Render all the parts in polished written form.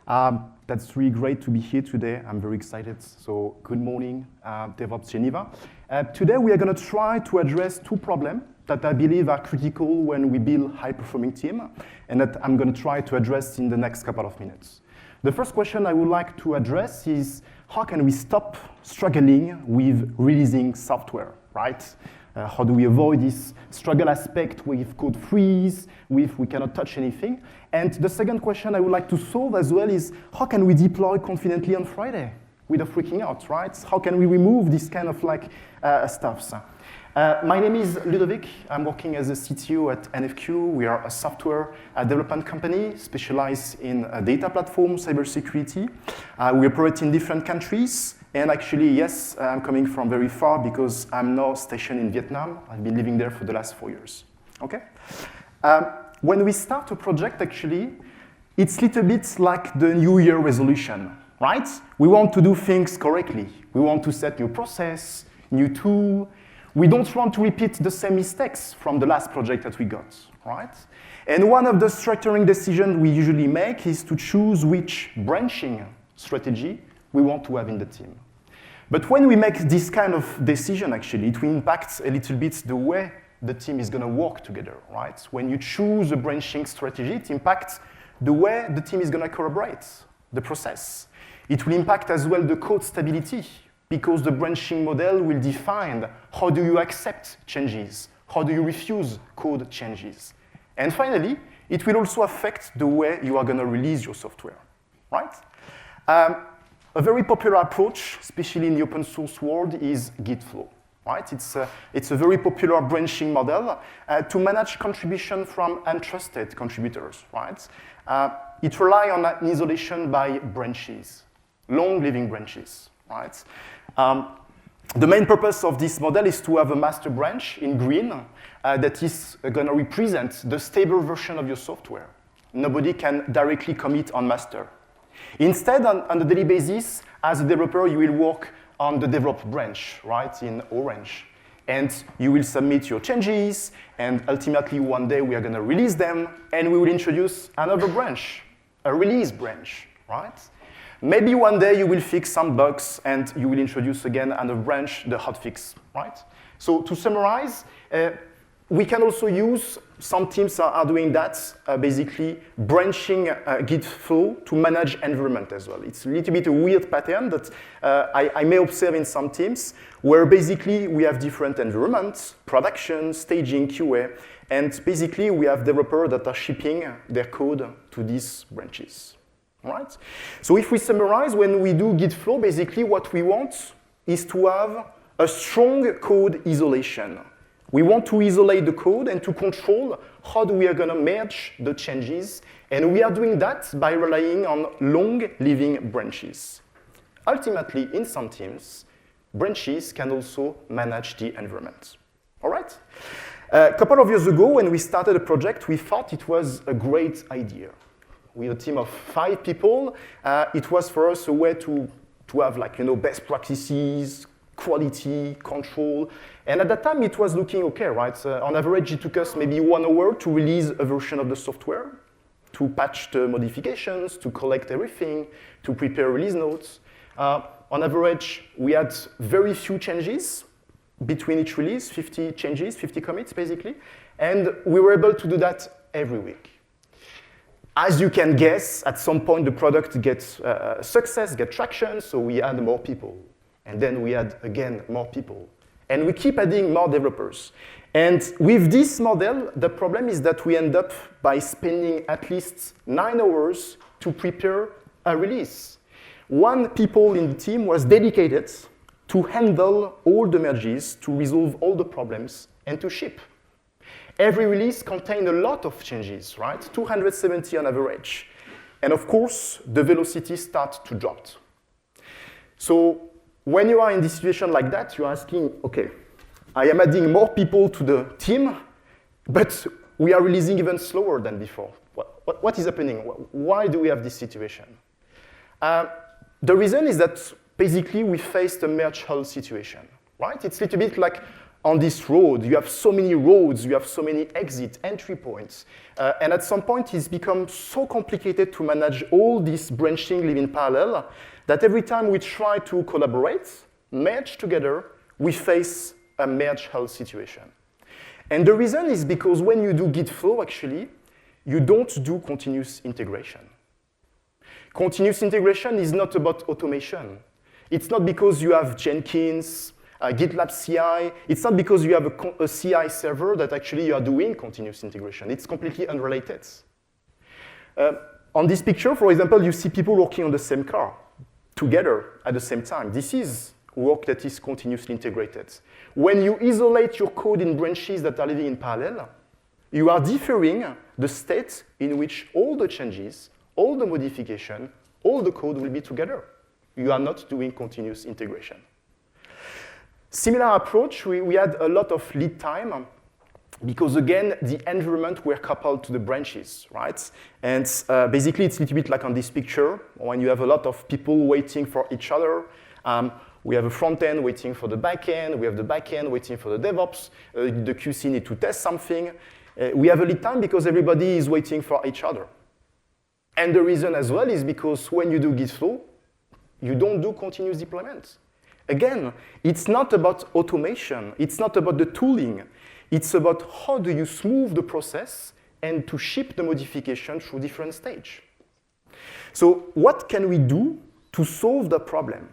That's really great to be here today. I'm very excited. So good morning, DevOps Geneva. Today we are going to try to address two problems that I believe are critical when we build high-performing team, and that I'm going to try to address in the next couple of minutes. The first question I would like to address is, how can we stop struggling with releasing software, right? How do we avoid this struggle aspect with code freeze, with we cannot touch anything? And the second question I would like to solve as well is, how can we deploy confidently on Friday without freaking out, right? How can we remove this kind of stuffs? My name is Ludovic. I'm working as a CTO at NFQ. We are a software development company specialized in data platform, cybersecurity. We operate in different countries. And actually, yes, I'm coming from very far because I'm now stationed in Vietnam. I've been living there for the last 4 years. Okay? When we start a project, actually, it's a little bit like the New Year resolution, right? We want to do things correctly. We want to set new process, new tool. We don't want to repeat the same mistakes from the last project that we got, right? And one of the structuring decisions we usually make is to choose which branching strategy we want to have in the team. But when we make this kind of decision, actually, it will impact a little bit the way the team is going to work together, right? When you choose a branching strategy, it impacts the way the team is going to collaborate, the process. It will impact as well the code stability, because the branching model will define how do you accept changes, how do you refuse code changes. And finally, it will also affect the way you are going to release your software, right? A very popular approach, especially in the open source world, is Gitflow, right? It's a very popular branching model to manage contribution from untrusted contributors, right? It relies on an isolation by branches, long-living branches, right? The main purpose of this model is to have a master branch in green that is going to represent the stable version of your software. Nobody can directly commit on master. Instead, on a daily basis, as a developer, you will work on the develop branch, right, in orange. And you will submit your changes, and ultimately one day we are going to release them, and we will introduce another branch, a release branch, right? Maybe one day you will fix some bugs, and you will introduce again another branch, the hotfix, right? So to summarize, we can also use, some teams are doing that, basically branching Gitflow to manage environment as well. It's a little bit a weird pattern that I may observe in some teams, where basically we have different environments, production, staging, QA, and basically we have developers that are shipping their code to these branches. All right? So if we summarize, when we do Gitflow, basically what we want is to have a strong code isolation. We want to isolate the code and to control how we are going to merge the changes. And we are doing that by relying on long-living branches. Ultimately, in some teams, branches can also manage the environment. All right? A couple of years ago, when we started a project, we thought it was a great idea. With a team of 5 people, it was for us a way to have best practices, quality, control. And at that time, it was looking okay, right? On average, it took us maybe 1 hour to release a version of the software, to patch the modifications, to collect everything, to prepare release notes. On average, we had very few changes between each release, 50 changes, 50 commits, basically. And we were able to do that every week. As you can guess, at some point, the product gets success, gets traction, so we add more people. And then we add, again, more people. And we keep adding more developers. And with this model, the problem is that we end up by spending at least 9 hours to prepare a release. 1 people in the team was dedicated to handle all the merges, to resolve all the problems, and to ship. Every release contained a lot of changes, right? 270 on average. And of course, the velocity starts to drop. So when you are in this situation like that, you're asking, okay, I am adding more people to the team, but we are releasing even slower than before. What is happening? Why do we have this situation? The reason is that basically we faced a merge hull situation, right? It's a little bit like on this road. You have so many roads, you have so many exit entry points. And at some point, it's become so complicated to manage all this branching live in parallel that every time we try to collaborate, merge together, we face a merge hell situation. And the reason is because when you do Gitflow, actually, you don't do continuous integration. Continuous integration is not about automation. It's not because you have Jenkins, GitLab CI. It's not because you have a CI server that actually you are doing continuous integration. It's completely unrelated. On this picture, for example, you see people working on the same car together at the same time. This is work that is continuously integrated. When you isolate your code in branches that are living in parallel, you are differing the state in which all the changes, all the modification, all the code will be together. You are not doing continuous integration. Similar approach, we had a lot of lead time because, again, the environment were coupled to the branches, right? And basically, it's a little bit like on this picture, when you have a lot of people waiting for each other. We have a front end waiting for the back end. We have the back end waiting for the DevOps. The QC need to test something. We have a lead time because everybody is waiting for each other. And the reason as well is because when you do Gitflow, you don't do continuous deployment. Again, it's not about automation. It's not about the tooling. It's about how do you smooth the process and to ship the modification through different stages. So what can we do to solve the problem?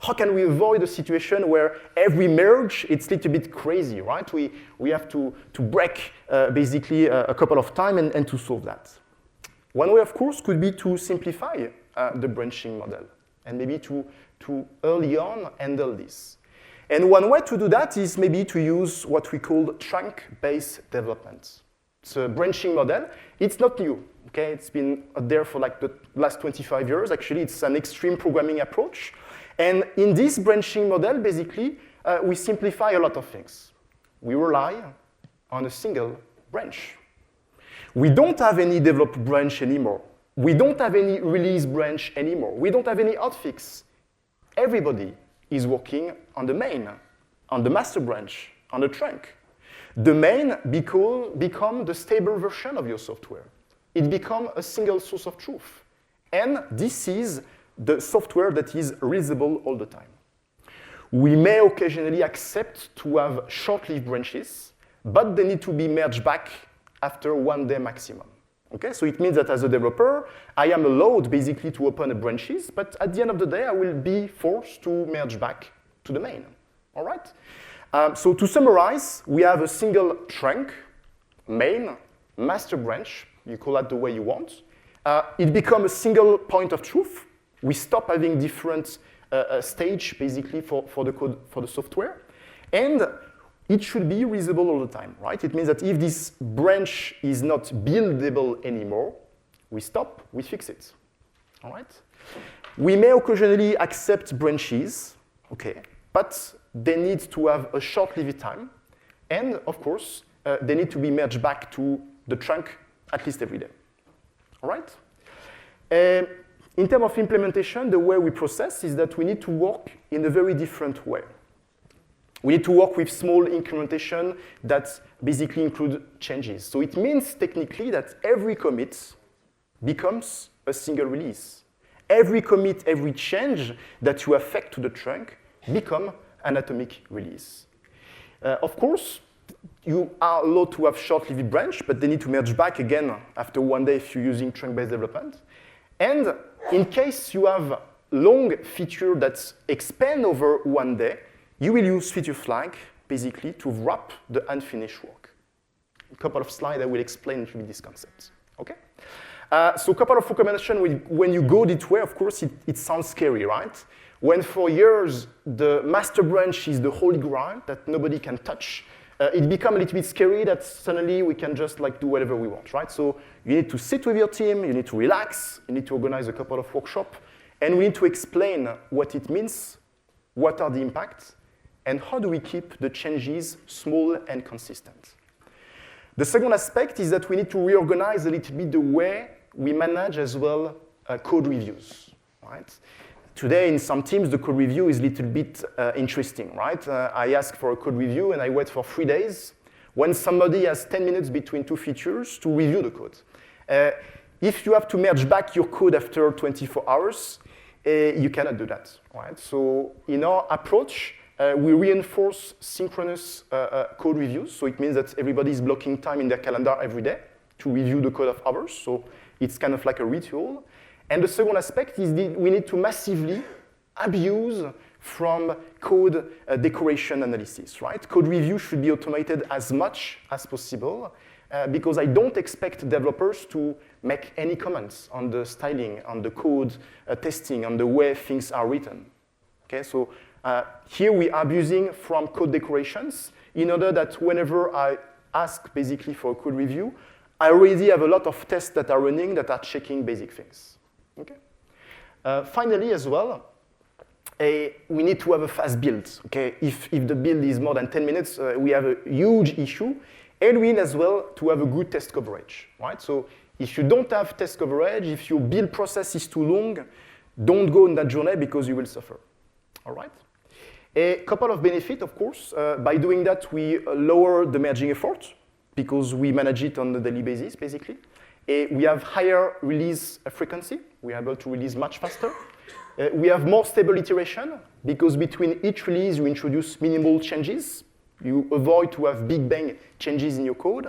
How can we avoid a situation where every merge, it's a little bit crazy, right? We have to break basically a couple of times and to solve that. One way, of course, could be to simplify the branching model and maybe to early on handle this. And one way to do that is maybe to use what we call trunk-based development. It's a branching model. It's not new, okay? It's been there for like the last 25 years. Actually, it's an extreme programming approach. And in this branching model, basically, we simplify a lot of things. We rely on a single branch. We don't have any develop branch anymore. We don't have any release branch anymore. We don't have any hotfix. Everybody is working on the main, on the master branch, on the trunk. The main become the stable version of your software. It becomes a single source of truth. And this is the software that is releasable all the time. We may occasionally accept to have short-lived branches, but they need to be merged back after 1 day maximum. Okay, so it means that as a developer, I am allowed basically to open a branches, but at the end of the day, I will be forced to merge back to the main. All right? So to summarize, we have a single trunk, main, master branch. You call that the way you want. It becomes a single point of truth. We stop having different stage basically for the code, for the software. And it should be reusable all the time, right? It means that if this branch is not buildable anymore, we stop, we fix it, all right? We may occasionally accept branches, okay, but they need to have a short living time, and of course, they need to be merged back to the trunk at least every day, all right? In terms of implementation, the way we process is that we need to work in a very different way. We need to work with small incrementation that basically include changes. So it means technically that every commit becomes a single release. Every commit, every change that you affect to the trunk become an atomic release. Of course, you are allowed to have short-lived branch, but they need to merge back again after 1 day if you're using trunk-based development. And in case you have long feature that expand over 1 day, you will use feature flag, basically, to wrap the unfinished work. A couple of slides I will explain to you this concept, okay? So a couple of recommendations, when you go this way, of course, it sounds scary, right? When for years, the master branch is the holy grail that nobody can touch, it becomes a little bit scary that suddenly we can just like do whatever we want, right? So you need to sit with your team, you need to relax, you need to organize a couple of workshops, and we need to explain what it means, what are the impacts, and how do we keep the changes small and consistent. The second aspect is that we need to reorganize a little bit the way we manage as well code reviews, right? Today, in some teams, the code review is a little bit interesting, right? I ask for a code review, and I wait for 3 days when somebody has 10 minutes between two features to review the code. If you have to merge back your code after 24 hours, you cannot do that, right? So in our approach, we reinforce synchronous code reviews. So it means that everybody is blocking time in their calendar every day to review the code of others. So it's kind of like a ritual. And the second aspect is we need to massively abuse from code decoration analysis, right? Code review should be automated as much as possible because I don't expect developers to make any comments on the styling, on the code testing, on the way things are written. Okay, so here we are abusing from code decorations in order that whenever I ask basically for a code review, I already have a lot of tests that are running that are checking basic things. Okay. Finally, as well, we need to have a fast build. Okay, if the build is more than 10 minutes, we have a huge issue, and we need as well to have a good test coverage, right? So if you don't have test coverage, if your build process is too long, don't go on that journey because you will suffer. All right. A couple of benefits, of course. By doing that, we lower the merging effort because we manage it on a daily basis, basically. We have higher release frequency. We are able to release much faster. We have more stable iteration because between each release, you introduce minimal changes. You avoid to have big bang changes in your code.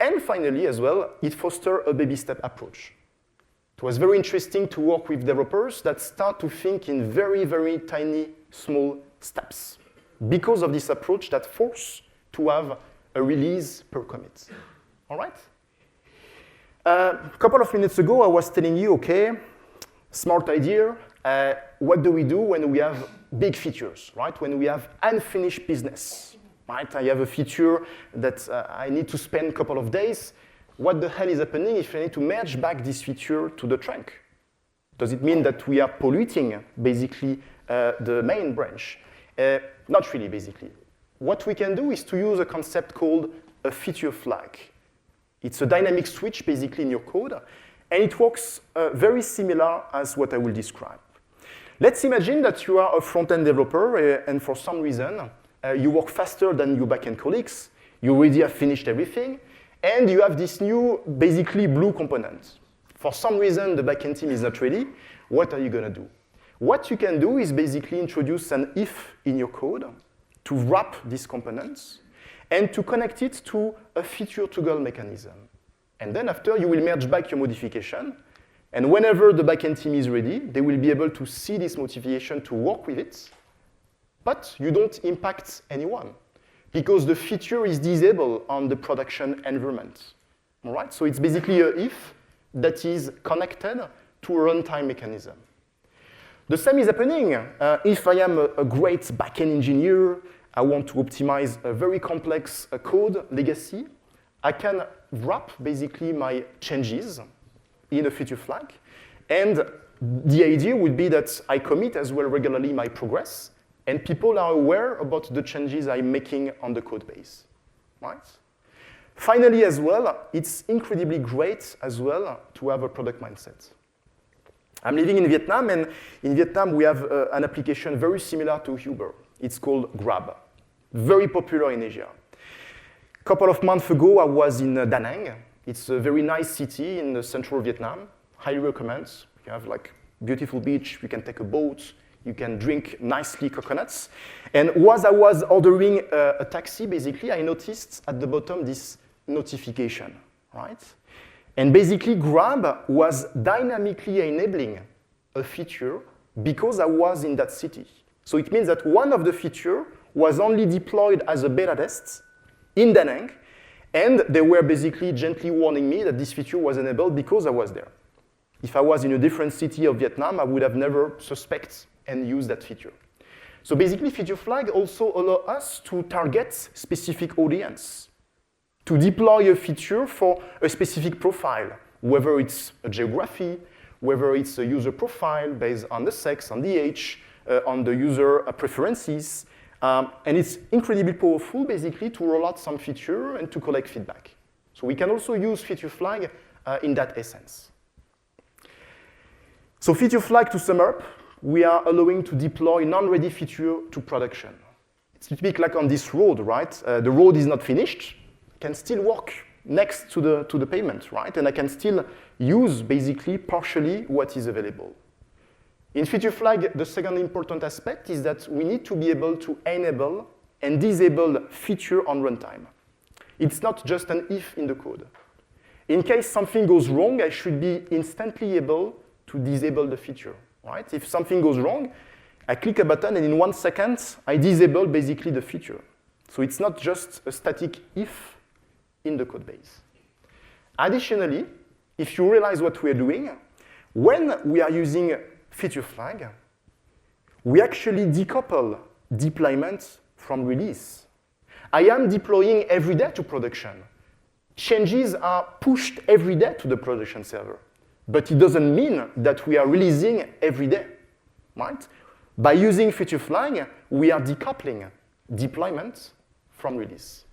And finally, as well, it fosters a baby step approach. It was very interesting to work with developers that start to think in very, very tiny, small steps because of this approach that force to have a release per commit. All right? A couple of minutes ago, I was telling you, okay, smart idea. What do we do when we have big features, right? When we have unfinished business, right? I have a feature that I need to spend a couple of days. What the hell is happening if I need to merge back this feature to the trunk? Does it mean that we are polluting, basically, the main branch? Not really, basically. What we can do is to use a concept called a feature flag. It's a dynamic switch, basically, in your code, and it works very similar as what I will describe. Let's imagine that you are a front-end developer, and for some reason, you work faster than your back-end colleagues. You already have finished everything, and you have this new, basically, blue component. For some reason, the back-end team is not ready. What are you going to do? What you can do is basically introduce an if in your code to wrap these components and to connect it to a feature toggle mechanism. And then after, you will merge back your modification. And whenever the backend team is ready, they will be able to see this modification to work with it. But you don't impact anyone because the feature is disabled on the production environment. All right? So it's basically an if that is connected to a runtime mechanism. The same is happening if I am a great backend engineer. I want to optimize a very complex code legacy. I can wrap basically my changes in a feature flag. And the idea would be that I commit as well regularly my progress, and people are aware about the changes I'm making on the code base. Right? Finally, as well, it's incredibly great as well to have a product mindset. I'm living in Vietnam, and in Vietnam we have an application very similar to Uber. It's called Grab, very popular in Asia. A couple of months ago, I was in Da Nang. It's a very nice city in the central Vietnam. Highly recommend. You have like beautiful beach. You can take a boat. You can drink nicely coconuts. And as I was ordering a taxi, basically, I noticed at the bottom this notification, right? And basically, Grab was dynamically enabling a feature because I was in that city. So it means that one of the features was only deployed as a beta test in Da Nang, and they were basically gently warning me that this feature was enabled because I was there. If I was in a different city of Vietnam, I would have never suspected and used that feature. So basically, feature flag also allows us to target specific audience, to deploy a feature for a specific profile, whether it's a geography, whether it's a user profile based on the sex, on the age, on the user preferences. And it's incredibly powerful, basically, to roll out some feature and to collect feedback. So we can also use feature flag in that essence. So feature flag, to sum up, we are allowing to deploy non-ready feature to production. It's typical like on this road, right? The road is not finished, can still work next to the pavement, right? And I can still use basically partially what is available. In feature flag, the second important aspect is that we need to be able to enable and disable feature on runtime. It's not just an if in the code. In case something goes wrong, I should be instantly able to disable the feature, right? If something goes wrong, I click a button and in 1 second, I disable basically the feature. So it's not just a static if in the code base. Additionally, if you realize what we are doing, when we are using feature flag, we actually decouple deployment from release. I am deploying every day to production. Changes are pushed every day to the production server. But it doesn't mean that we are releasing every day, right? By using feature flag, we are decoupling deployment from release.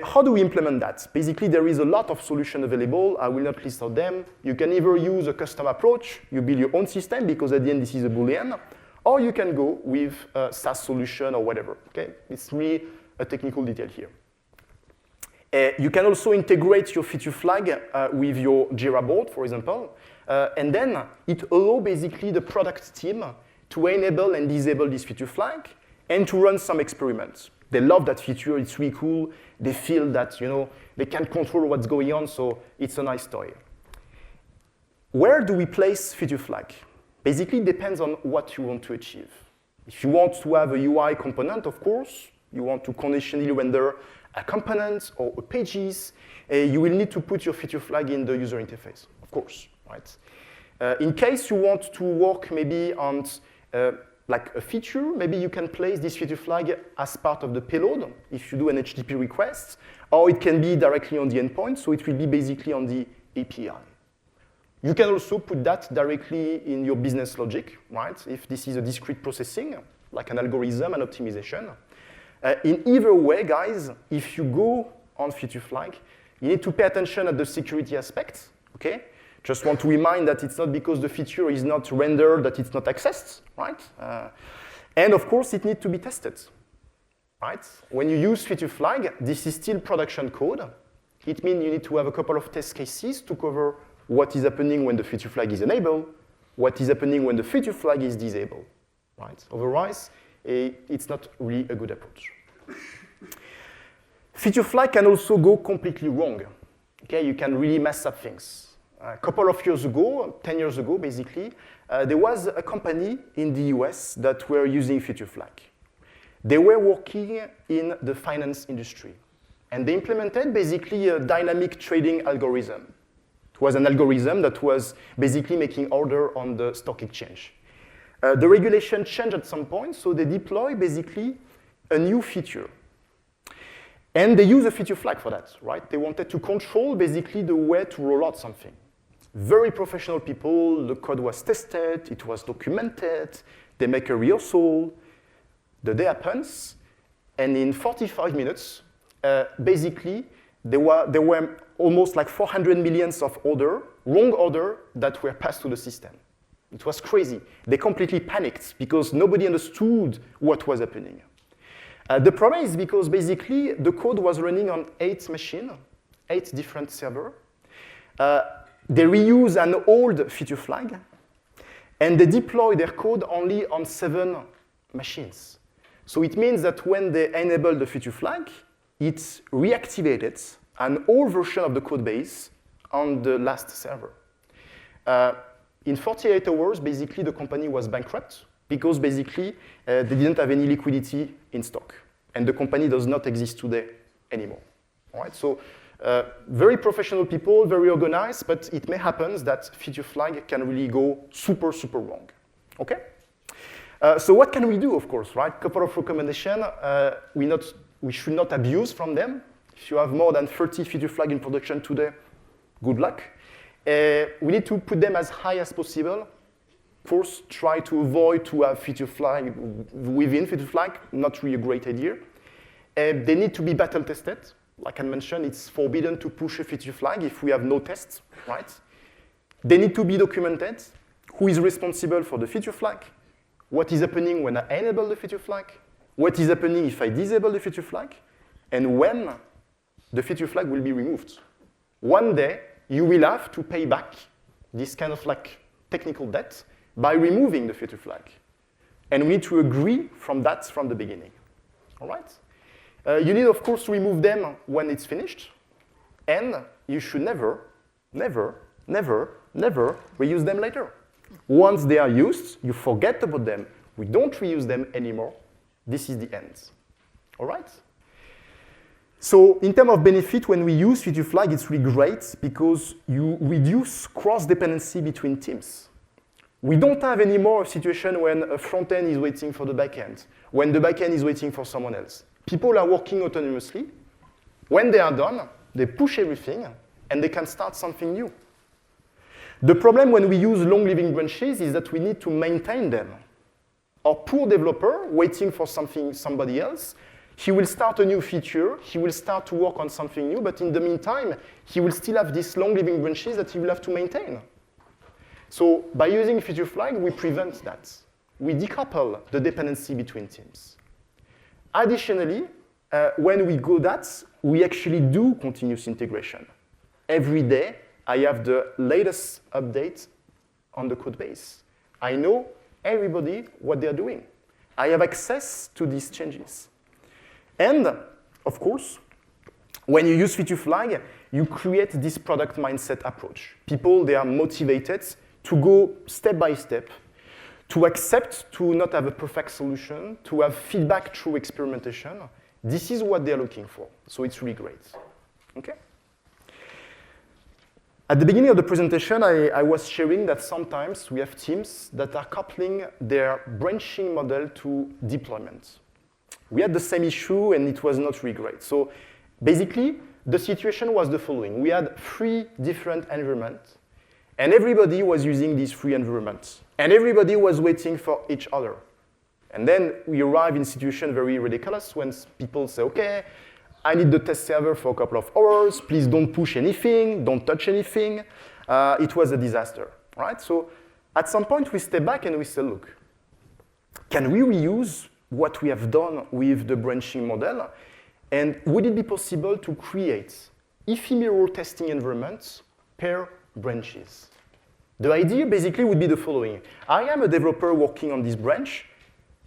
How do we implement that? Basically, there is a lot of solutions available. I will not list out them. You can either use a custom approach, you build your own system, because at the end this is a Boolean, or you can go with a SaaS solution or whatever, okay? It's really a technical detail here. You can also integrate your feature flag with your Jira board, for example, and then it allows basically the product team to enable and disable this feature flag and to run some experiments. They love that feature, it's really cool. They feel that, they can control what's going on, so it's a nice toy. Where do we place feature flag? Basically, it depends on what you want to achieve. If you want to have a UI component, of course, you want to conditionally render a component or a pages, you will need to put your feature flag in the user interface, of course, right? In case you want to work maybe on like a feature, maybe you can place this feature flag as part of the payload if you do an HTTP request, or it can be directly on the endpoint, so it will be basically on the API. You can also put that directly in your business logic, right? If this is a discrete processing, like an algorithm and optimization. In either way, guys, if you go on feature flag, you need to pay attention at the security aspect, okay? Just want to remind that it's not because the feature is not rendered that it's not accessed, right? And of course, it needs to be tested, right? When you use feature flag, this is still production code. It means you need to have a couple of test cases to cover what is happening when the feature flag is enabled, what is happening when the feature flag is disabled, right? Otherwise, it's not really a good approach. Feature flag can also go completely wrong. Okay, you can really mess up things. A couple of years ago, 10 years ago basically, there was a company in the US that were using feature flag. They were working in the finance industry. And they implemented basically a dynamic trading algorithm. It was an algorithm that was basically making order on the stock exchange. The regulation changed at some point, so they deploy basically a new feature. And they use a feature flag for that, right? They wanted to control basically the way to roll out something. Very professional people, the code was tested, it was documented, they make a rehearsal, the day happens, and in 45 minutes, basically, there were almost like 400 million of wrong order that were passed to the system. It was crazy. They completely panicked because nobody understood what was happening. The problem is because basically the code was running on 8 machines, 8 different servers. They reuse an old feature flag, and they deploy their code only on 7 machines. So it means that when they enable the feature flag, it reactivated an old version of the code base on the last server. In 48 hours, basically, the company was bankrupt because basically they didn't have any liquidity in stock. And the company does not exist today anymore. All right? So very professional people, very organized, but it may happen that feature flag can really go super, super wrong. Okay? So what can we do, of course, right? Couple of recommendations. We should not abuse from them. If you have more than 30 feature flag in production today, good luck. We need to put them as high as possible. Of course, try to avoid to have feature flag within feature flag, not really a great idea. They need to be battle tested. Like I mentioned, it's forbidden to push a feature flag if we have no tests, right? They need to be documented. who is responsible for the feature flag, what is happening when I enable the feature flag, what is happening if I disable the feature flag, and when the feature flag will be removed. One day, you will have to pay back this kind of like technical debt by removing the feature flag. And we need to agree from that from the beginning. All right? You need, of course, to remove them when it's finished. And you should never, never, never, never reuse them later. Once they are used, you forget about them. We don't reuse them anymore. This is the end. All right? So in terms of benefit, when we use feature flag, it's really great because you reduce cross-dependency between teams. We don't have anymore a situation when a front end is waiting for the back end, when the back end is waiting for someone else. People are working autonomously. When they are done, they push everything, and they can start something new. The problem when we use long-living branches is that we need to maintain them. Our poor developer waiting for somebody else, he will start a new feature, he will start to work on something new, but in the meantime, he will still have these long-living branches that he will have to maintain. So by using feature flag, we prevent that. We decouple the dependency between teams. Additionally, when we do that, we actually do continuous integration. Every day, I have the latest update on the code base. I know everybody what they're doing. I have access to these changes. And, of course, when you use feature flag, you create this product mindset approach. People, they are motivated to go step by step, to accept to not have a perfect solution, to have feedback through experimentation. This is what they're looking for. So it's really great. Okay? At the beginning of the presentation, I was sharing that sometimes we have teams that are coupling their branching model to deployment. We had the same issue, and it was not really great. So basically, the situation was the following. We had 3 different environments, and everybody was using these 3 environments, and everybody was waiting for each other. And then we arrive in a situation very ridiculous when people say, okay, I need the test server for a couple of hours. Please don't push anything. Don't touch anything. It was a disaster, right? So at some point, we step back and we say, look, can we reuse what we have done with the branching model? And would it be possible to create ephemeral testing environments per branches? The idea basically would be the following. I am a developer working on this branch,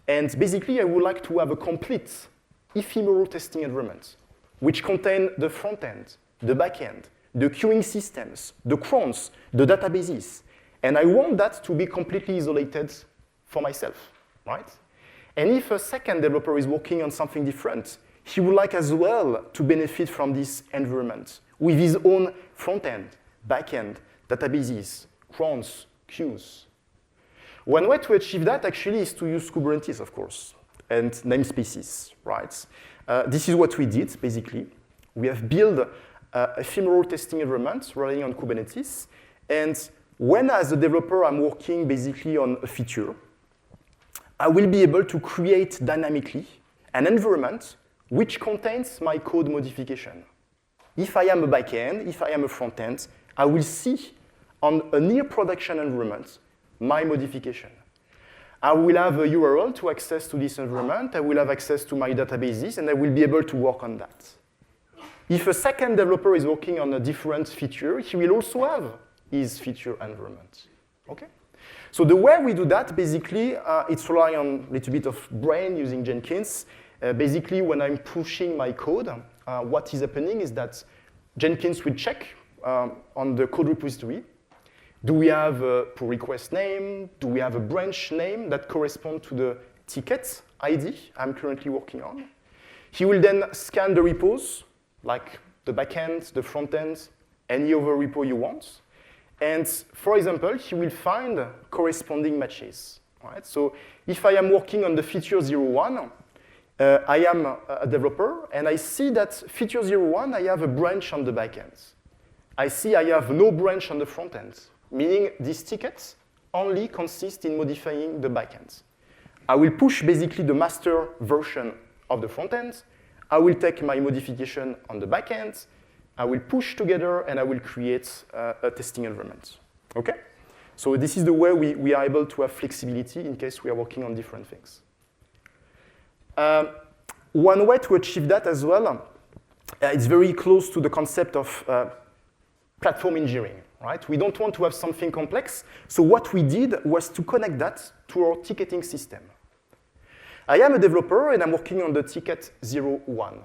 and basically I would like to have a complete ephemeral testing environment, which contain the front end, the back end, the queuing systems, the crons, the databases. And I want that to be completely isolated for myself, right? And if a second developer is working on something different, he would like as well to benefit from this environment with his own front end, back end, databases, crons, queues. One way to achieve that actually is to use Kubernetes, of course, and namespaces, right? This is what we did, basically. We have built ephemeral testing environments running on Kubernetes. And when, as a developer, I'm working basically on a feature, I will be able to create dynamically an environment which contains my code modification. If I am a backend, if I am a front end, I will see on a near production environment my modification. I will have a URL to access to this environment, I will have access to my databases, and I will be able to work on that. If a second developer is working on a different feature, he will also have his feature environment. Okay? So the way we do that, basically, it's relying on a little bit of brain using Jenkins. Basically, when I'm pushing my code, what is happening is that Jenkins will check on the code repository. Do we have a pull request name? Do we have a branch name that corresponds to the ticket ID I'm currently working on? He will then scan the repos, like the backend, the front end, any other repo you want. And for example, he will find corresponding matches. Right? So if I am working on the feature 01, I am a developer, and I see that feature 01, I have a branch on the backend. I see I have no branch on the front end, meaning these tickets only consist in modifying the backend. I will push basically the master version of the front end. I will take my modification on the backend. I will push together, and I will create a testing environment. Okay? So this is the way we are able to have flexibility in case we are working on different things. One way to achieve that as well, it's very close to the concept of platform engineering, right? We don't want to have something complex, so what we did was to connect that to our ticketing system. I am a developer and I'm working on the ticket 01.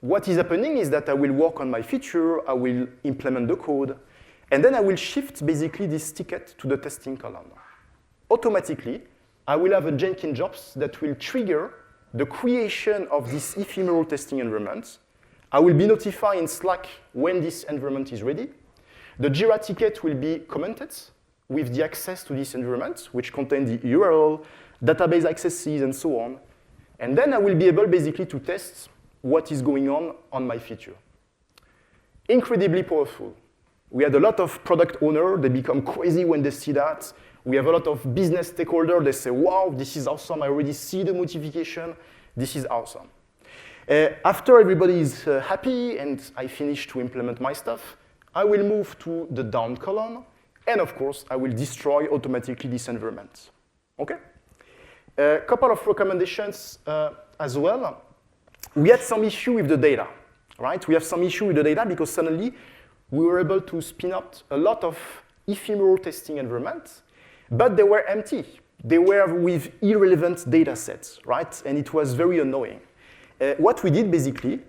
What is happening is that I will work on my feature, I will implement the code, and then I will shift basically this ticket to the testing column. Automatically, I will have a Jenkins jobs that will trigger the creation of this ephemeral testing environment. I will be notified in Slack when this environment is ready. The Jira ticket will be commented with the access to this environment, which contains the URL, database accesses, and so on. And then I will be able basically to test what is going on my feature. Incredibly powerful. We had a lot of product owners, they become crazy when they see that. We have a lot of business stakeholders, they say, wow, this is awesome, I already see the notification, this is awesome. After everybody is happy and I finish to implement my stuff, I will move to the down column, and of course, I will destroy automatically this environment. Okay? A couple of recommendations as well. We had some issue with the data, right? We have some issue with the data because suddenly we were able to spin up a lot of ephemeral testing environments, but they were empty. They were with irrelevant data sets, right? And it was very annoying. What we did basically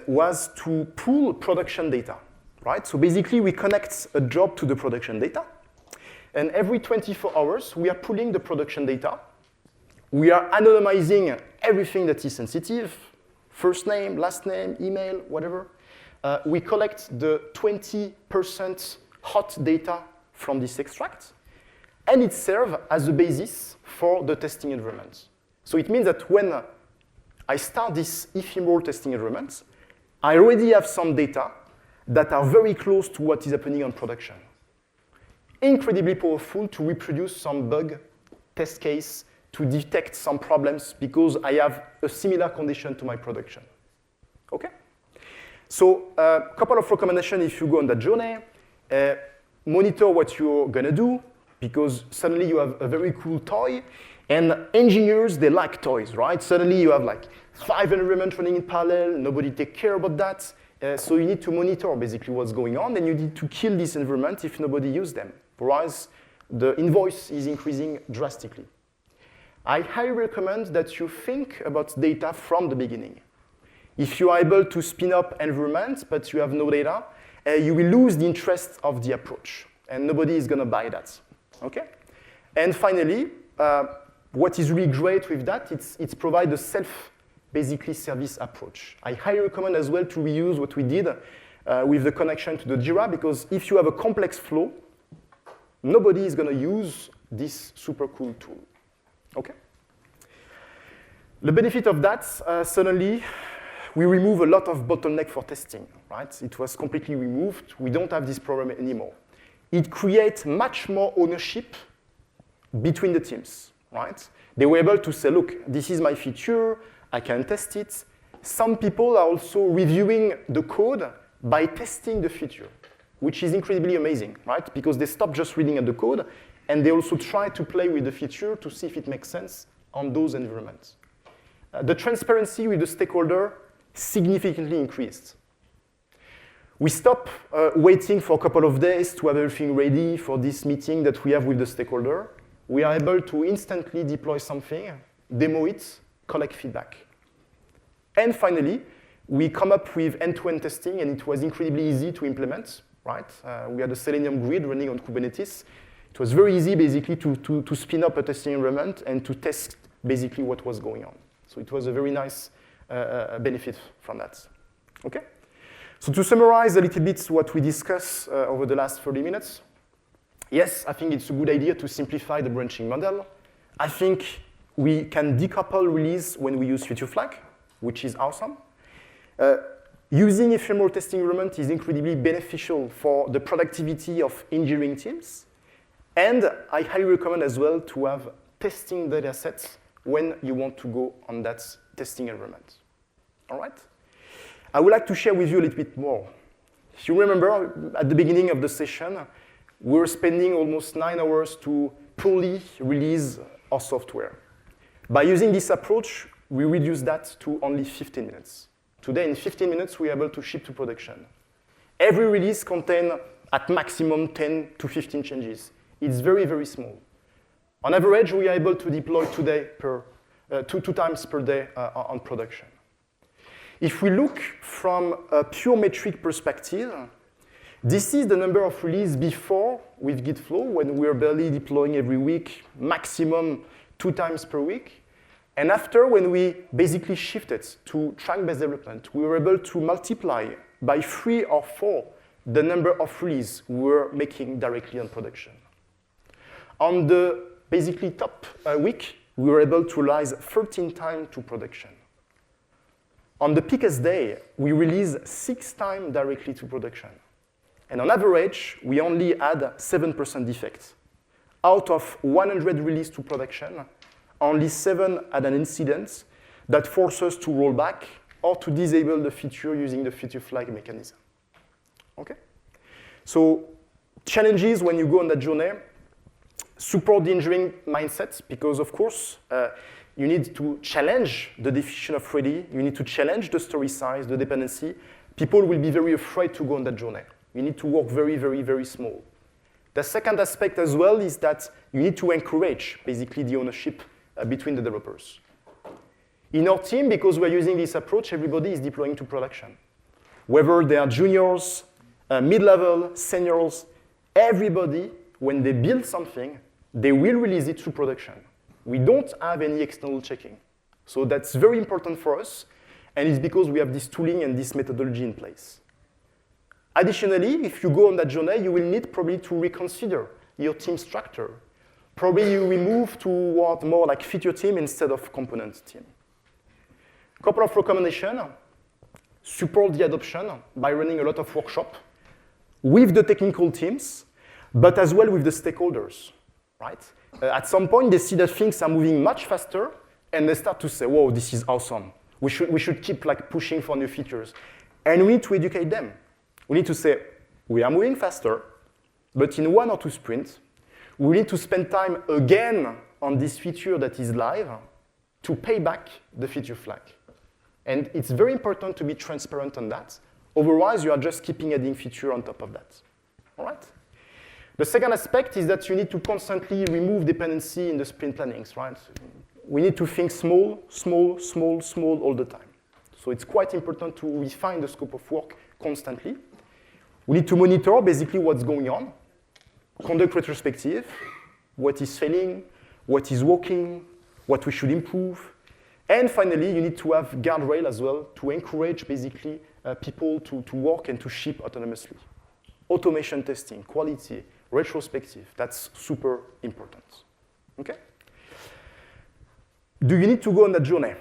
was to pull production data, right? So basically we connect a job to the production data, and every 24 hours we are pulling the production data. We are anonymizing everything that is sensitive, first name, last name, email, whatever. We collect the 20% hot data from this extract, and it serves as a basis for the testing environment. So it means that when I start this ephemeral testing environment, I already have some data that are very close to what is happening on production. Incredibly powerful to reproduce some bug test case, to detect some problems because I have a similar condition to my production. Okay? So a couple of recommendations if you go on that journey. Monitor what you're gonna do because suddenly you have a very cool toy, and engineers, they like toys, right? Suddenly you have like 5 environments running in parallel, nobody take care about that. So you need to monitor basically what's going on, and you need to kill this environment if nobody uses them. Otherwise, the invoice is increasing drastically. I highly recommend that you think about data from the beginning. If you are able to spin up environments, but you have no data, you will lose the interest of the approach, and nobody is gonna buy that, okay? And finally, what is really great with that, it's provide a basically service approach. I highly recommend as well to reuse what we did with the connection to the Jira, because if you have a complex flow, nobody is gonna use this super cool tool. Okay. The benefit of that, suddenly, we remove a lot of bottleneck for testing, right? It was completely removed. We don't have this problem anymore. It creates much more ownership between the teams, right? They were able to say, look, this is my feature, I can test it. Some people are also reviewing the code by testing the feature, which is incredibly amazing, right? Because they stop just reading at the code, and they also try to play with the feature to see if it makes sense on those environments. The transparency with the stakeholder significantly increased. We stop waiting for a couple of days to have everything ready for this meeting that we have with the stakeholder. We are able to instantly deploy something, demo it, collect feedback. And finally, we come up with end-to-end testing, and it was incredibly easy to implement, right? We had a Selenium grid running on Kubernetes. It was very easy, basically, to spin up a testing environment and to test, basically, what was going on. So it was a very nice benefit from that. Okay? So to summarize a little bit what we discussed over the last 30 minutes, yes, I think it's a good idea to simplify the branching model. I think we can decouple release when we use feature flag, which is awesome. Using ephemeral testing environment is incredibly beneficial for the productivity of engineering teams. And I highly recommend as well to have testing data sets when you want to go on that testing environment. All right? I would like to share with you a little bit more. If you remember, at the beginning of the session, we're spending almost 9 hours to fully release our software. By using this approach, we reduce that to only 15 minutes. Today, in 15 minutes, we're able to ship to production. Every release contains at maximum 10 to 15 changes. It's very, very small. On average, we are able to deploy today two times per day on production. If we look from a pure metric perspective, this is the number of releases before with Gitflow, when we were barely deploying every week, maximum 2 times per week. And after, when we basically shifted to track-based development, we were able to multiply by 3 or 4 the number of releases we were making directly on production. On the basically top week, we were able to release 13 times to production. On the peakest day, we released 6 times directly to production. And on average, we only had 7% defects. Out of 100 released to production, only 7 had an incident that forced us to roll back or to disable the feature using the feature flag mechanism. Okay? So challenges when you go on that journey, support the engineering mindset, because of course, you need to challenge the definition of ready, you need to challenge the story size, the dependency. People will be very afraid to go on that journey. You need to work very, very, very small. The second aspect as well is that you need to encourage basically the ownership between the developers. In our team, because we're using this approach, everybody is deploying to production. Whether they are juniors, mid-level, seniors, everybody, when they build something, they will release it to production. We don't have any external checking. So that's very important for us, and it's because we have this tooling and this methodology in place. Additionally, if you go on that journey, you will need probably to reconsider your team structure. Probably you will move toward more like feature team instead of component team. A couple of recommendations. Support the adoption by running a lot of workshops with the technical teams, but as well with the stakeholders, right? At some point, they see that things are moving much faster, and they start to say, whoa, this is awesome. We should keep like pushing for new features. And we need to educate them. We need to say, we are moving faster, but in 1 or 2 sprints, we need to spend time again on this feature that is live to pay back the feature flag. And it's very important to be transparent on that. Otherwise, you are just keeping adding feature on top of that. All right? The second aspect is that you need to constantly remove dependency in the sprint plannings, right? We need to think small, small, small, small all the time. So it's quite important to refine the scope of work constantly. We need to monitor basically what's going on, conduct retrospective, what is failing, what is working, what we should improve. And finally, you need to have guardrail as well to encourage basically people to work and to ship autonomously. Automation testing, quality, retrospective, that's super important. Okay? Do you need to go on that journey?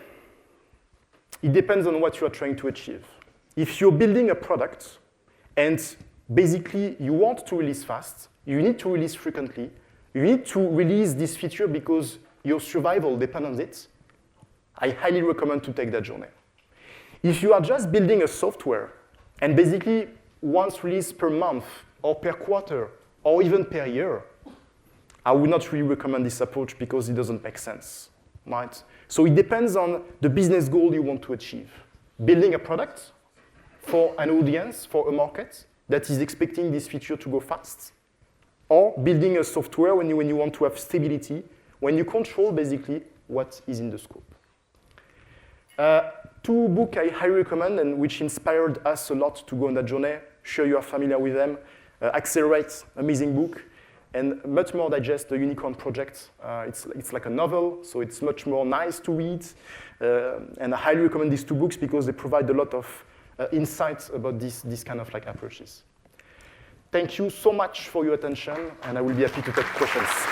It depends on what you are trying to achieve. If you're building a product and basically you want to release fast, you need to release frequently, you need to release this feature because your survival depends on it, I highly recommend to take that journey. If you are just building a software and basically once released per month or per quarter or even per year, I would not really recommend this approach because it doesn't make sense, right? So it depends on the business goal you want to achieve. Building a product for an audience, for a market that is expecting this feature to go fast, or building a software when you want to have stability, when you control basically what is in the scope. 2 books I highly recommend and which inspired us a lot to go on that journey. Sure you are familiar with them. Accelerate, amazing book, and much more digest, the Unicorn Project. It's like a novel, so it's much more nice to read. And I highly recommend these 2 books because they provide a lot of insights about this kind of like approaches. Thank you so much for your attention, and I will be happy to take questions.